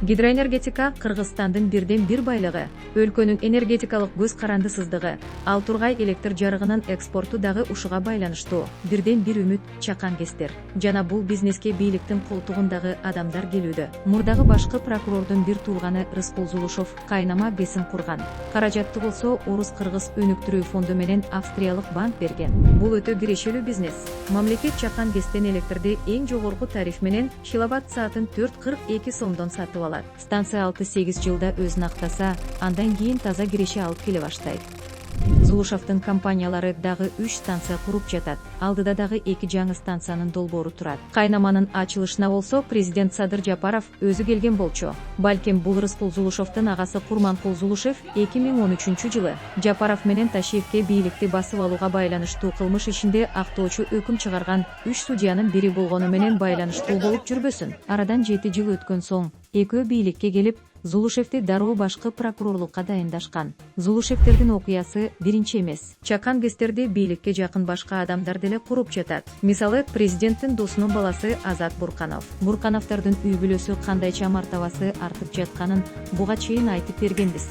Гидроэнергетика Кыргызстандын бирден бир байлыгы, өлкөнүн энергетикалык көз карандысыздыгы, ал тургай электр жарыгынын экспорту дагы ушуга байланыштуу. Бирден бир үмүт Чакан КЭСтер. Жана бул бизнеске бийликтин колтугундагы адамдар келүүдө. Мурдагы башкы прокурордун бир тууганы Рыскул Зулушов кайнама КЭСин курган. Каражатты болсо Орус-Кыргыз өнүктүрүү фонду менен Австриялык банк берген. Бул өтө кирешелүү бизнес. Мамлекет Чакан КЭСтен электрди эң жогорку тариф менен киловатт саатын 4,42 сомдон сатып алат. Станция 6-8 жылда өзүн актаса, андан кийин таза киреше алып келе баштайт. Зулушовдун компаниялары дагы 3 станция куруп жатат. Алдыда дагы 2 жаңы станциянын долбоору турат. Кайнаманын ачылышына болсо президент Садыр Жапаров өзү келген болчу. Балким бул Рыскул Зулушовдун агасы Курманкул Зулушев 2013 жылы Жапаров менен Ташиевке бийликти басып алууга байланыштуу кылмыш ишинде актоочу өкүм чыгарган 3 судьянын бири болгону менен байланыштуу болуп жүрбөсүн. Арадан 7 жыл өткөн соң экөө бийликке келип, Зулушевди дароо башкы прокурорлукка дайындашкан. Зулушевдердин окуясы биринчи эмес. Чакан КЭСтерди бийликке жакын башка адамдар деле куруп жатат. Мисалы, президенттин досунун баласы Азат Бурканов. Буркановдордун үй бүлөсү кандайча мартабасы артып жатканын буга чейин айтып бергенбиз.